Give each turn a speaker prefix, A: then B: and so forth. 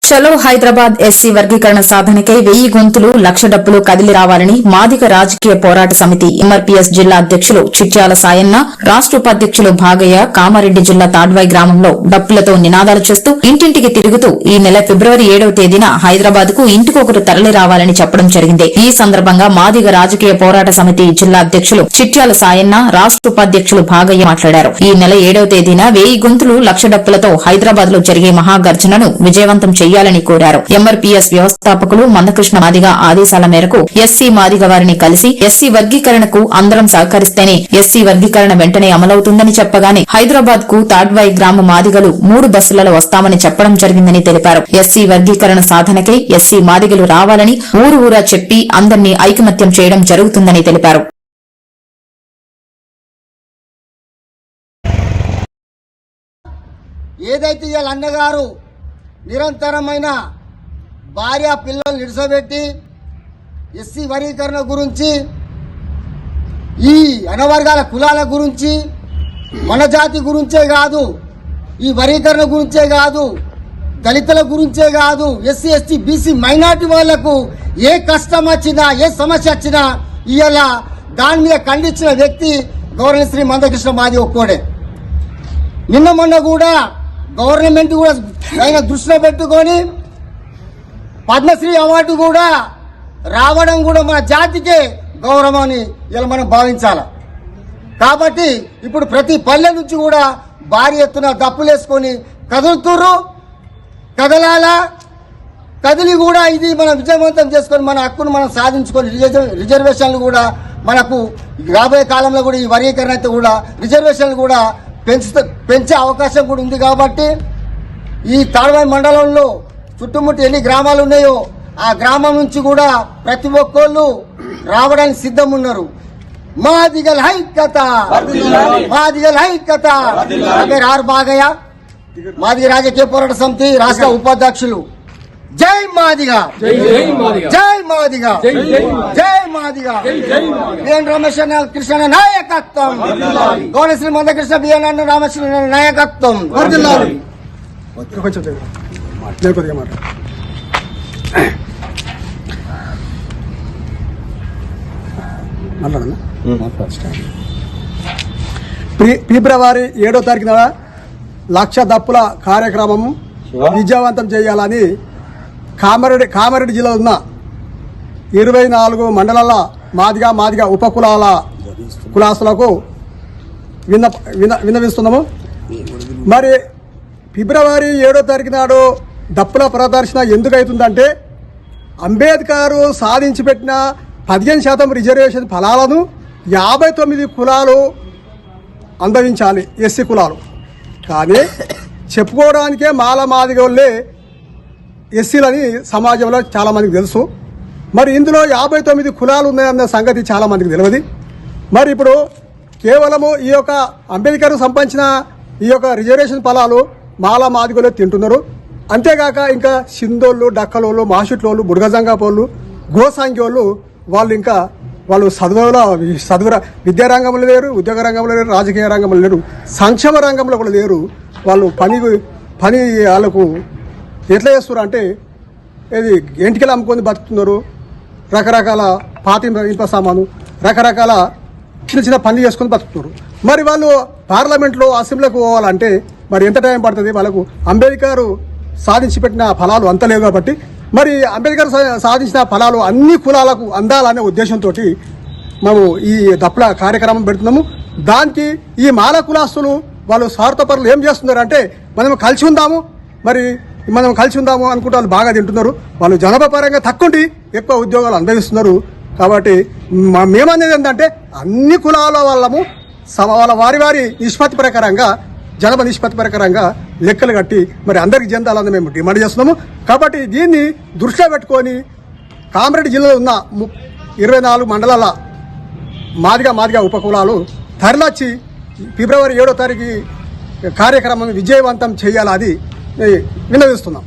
A: చలో హైదరాబాద్ ఎస్సీ వర్గీకరణ సాధనకై 1000 గొంతులు లక్ష డప్పులు కదిలి రావాలని మాదిగ రాజకీయ పోరాట సమితి ఎంఆర్పీఎస్ జిల్లా అధ్యక్షులు చిట్యాల సాయన్న, రాష్ట్ర ఉపాధ్యక్షులు భాగయ్య కామారెడ్డి జిల్లా తాడ్వాయి గ్రామంలో డప్పులతో నినాదాలు చేస్తూ ఇంటింటికి తిరుగుతూ ఈ నెల ఫిబ్రవరి 7వ తేదీన హైదరాబాద్ కు ఇంటికొకరు తరలి రావాలని చెప్పడం జరిగింది. ఈ సందర్భంగా మాదిగ రాజకీయ పోరాట సమితి జిల్లా అధ్యక్షులు చిట్యాల సాయన్న, రాష్ట్ర ఉపాధ్యక్షులు భాగయ్య మాట్లాడారు. ఈ నెల 7వ తేదీన 1000 గొంతులు లక్ష డప్పులతో హైదరాబాద్ లో జరిగే మహాగర్జనను విజయవంతం చేయాలని కోరారు. ఎంఆర్పీఎస్ వ్యవస్థాపకులు మందకృష్ణ మాదిగ ఆదేశాల మేరకు ఎస్సీ మాదిగ వారిని కలిసి ఎస్సీ వర్గీకరణకు అందరం సహకరిస్తేనే ఎస్సీ వర్గీకరణ వెంటనే అమలవుతుందని చెప్పగానే హైదరాబాద్ కు తాడ్వాయి గ్రామ మాదిగలు 3 బస్సులలో వస్తామని చెప్పడం జరిగిందని తెలిపారు. ఎస్సీ వర్గీకరణ సాధనకై ఎస్సీ మాదిగలు రావాలని ఊరూరా చెప్పి అందరినీ ఐకమత్యం చేయడం జరుగుతుందని తెలిపారు.
B: ఏదైతే ఇవాళ అన్నగారు నిరంతరమైన భార్య పిల్లలు నిడిసబెట్టి ఎస్సీ వర్గీకరణ గురించి, ఈ అనవర్గాల కులాల గురించి, మన జాతి గురించే కాదు, ఈ వర్గీకరణ గురించే కాదు, దళితుల గురించే కాదు, ఎస్సీ ఎస్టీ బీసీ మైనార్టీ వాళ్లకు ఏ కష్టం వచ్చినా ఏ సమస్య వచ్చినా ఇవాళ దాని మీద ఖండించిన వ్యక్తి గవర్నర్ శ్రీ మందకృష్ణ మాది ఒక్కోడే. నిన్న మొన్న కూడా గవర్నమెంట్ కూడా ఆయన దృష్టిలో పెట్టుకొని పద్మశ్రీ అవార్డు కూడా రావడం కూడా మన జాతికే గౌరవం అని ఇలా మనం భావించాలి. కాబట్టి ఇప్పుడు ప్రతి పల్లె నుంచి కూడా భారీ ఎత్తున దప్పులేసుకొని కదులుతుర్రు. కదలాలా, కదిలి కూడా ఇది మనం విజయవంతం చేసుకొని మన హక్కును మనం సాధించుకొని రిజర్వేషన్లు కూడా మనకు రాబోయే కాలంలో కూడా ఈ వర్గీకరణ అయితే కూడా రిజర్వేషన్లు కూడా పెంచే అవకాశం కూడా ఉంది. కాబట్టి ఈ తాడ్వాయి మండలంలో చుట్టుముట్టు ఎన్ని గ్రామాలు ఉన్నాయో ఆ గ్రామం నుంచి కూడా ప్రతి ఒక్కళ్ళు రావడానికి సిద్ధం ఉన్నారు. మాదిగల ఐక్యత, మాదిగల ఐక్యత. ఆర్ భాగయ్య, మాదిగ రాజకీయ పోరాట సమితి రాష్ట్ర ఉపాధ్యక్షులు. జై మాదిగ, జై మాదిగ, జై మాదిగ. బిఎన్ రమేష్ కృష్ణ నాయకత్వం, గౌరశ్రీ మందకృష్ణ బిఎన్ రామకృష్ణ నాయకత్వం.
C: ఫిబ్రవరి 7వ తారీఖున లక్ష దప్పుల కార్యక్రమం విజయవంతం చేయాలని కామారెడ్డి జిల్లా ఉన్న 24 మండలాల మాదిగ ఉపకులాల కులాసులకు విన్నవిస్తున్నాము. మరి ఫిబ్రవరి 7వ తారీఖు నాడు దప్పుల ప్రదర్శన ఎందుకు అవుతుందంటే, అంబేద్కర్ సాధించి పెట్టిన 15% రిజర్వేషన్ ఫలాలను 59 కులాలు అనుభవించాలి, ఎస్సీ కులాలు. కానీ చెప్పుకోవడానికే మాదిగోళ్ళే ఎస్సీలని సమాజంలో చాలామందికి తెలుసు. మరి ఇందులో 59 కులాలు ఉన్నాయన్న సంగతి చాలామందికి తెలియదు. మరి ఇప్పుడు కేవలము ఈ యొక్క అంబేద్కర్ సంపాదించిన ఈ యొక్క రిజర్వేషన్ ఫలాలు మాదిగోళ్ళే తింటున్నారు. అంతేగాక ఇంకా సింధోళ్ళు, డక్కలోళ్ళు, మాషుట్లోళ్ళు, బుడగజంగాపోళ్ళు, గోసాంగ్యోళ్ళు వాళ్ళు చదువు విద్యా రంగంలో లేరు, ఉద్యోగ రంగంలో లేరు, రాజకీయ రంగంలో లేరు, సంక్షేమ రంగంలో కూడా లేరు. వాళ్ళు పని వాళ్ళకు ఎట్లా చేస్తున్నారు అంటే, ఇది ఎంటికలు అమ్ముకొని బతుకుతున్నారు. రకరకాల ఇనుప సామాను, రకరకాల చిన్న పనులు చేసుకొని బతుకుతున్నారు. మరి వాళ్ళు పార్లమెంట్లో అసెంబ్లీకి పోవాలంటే మరి ఎంత టైం పడుతుంది? వాళ్ళకు అంబేద్కర్ సాధించి పెట్టిన ఫలాలు అంత లేవు. కాబట్టి మరి అంబేద్కర్ సాధించిన ఫలాలు అన్ని కులాలకు అందాలనే ఉద్దేశంతో మేము ఈ దప్పుల కార్యక్రమం పెడుతున్నాము. దానికి ఈ మాల కులాస్తులు వాళ్ళు స్వార్థపరులు ఏం చేస్తున్నారు అంటే, మనం కలిసి ఉందాము అనుకుంటే వాళ్ళు బాగా తింటున్నారు. వాళ్ళు జనాభా పరంగా తక్కువ ఎక్కువ ఉద్యోగాలు అనుభవిస్తున్నారు. కాబట్టి మేమనేది ఏంటంటే, అన్ని కులాల వాళ్ళము వాళ్ళ వారి నిష్పత్తి ప్రకారంగా, జనాభా నిష్పత్తి ప్రకారంగా లెక్కలు కట్టి మరి అందరికి చెందాలని మేము డిమాండ్ చేస్తున్నాము. కాబట్టి దీన్ని దృష్టిలో పెట్టుకొని కామారెడ్డి జిల్లాలో ఉన్న 24 మండలాల మాదిగ ఉపకులాలు తరలొచ్చి ఫిబ్రవరి 7వ తారీఖు కార్యక్రమం విజయవంతం చేయాలని విన్నవిస్తున్నాం.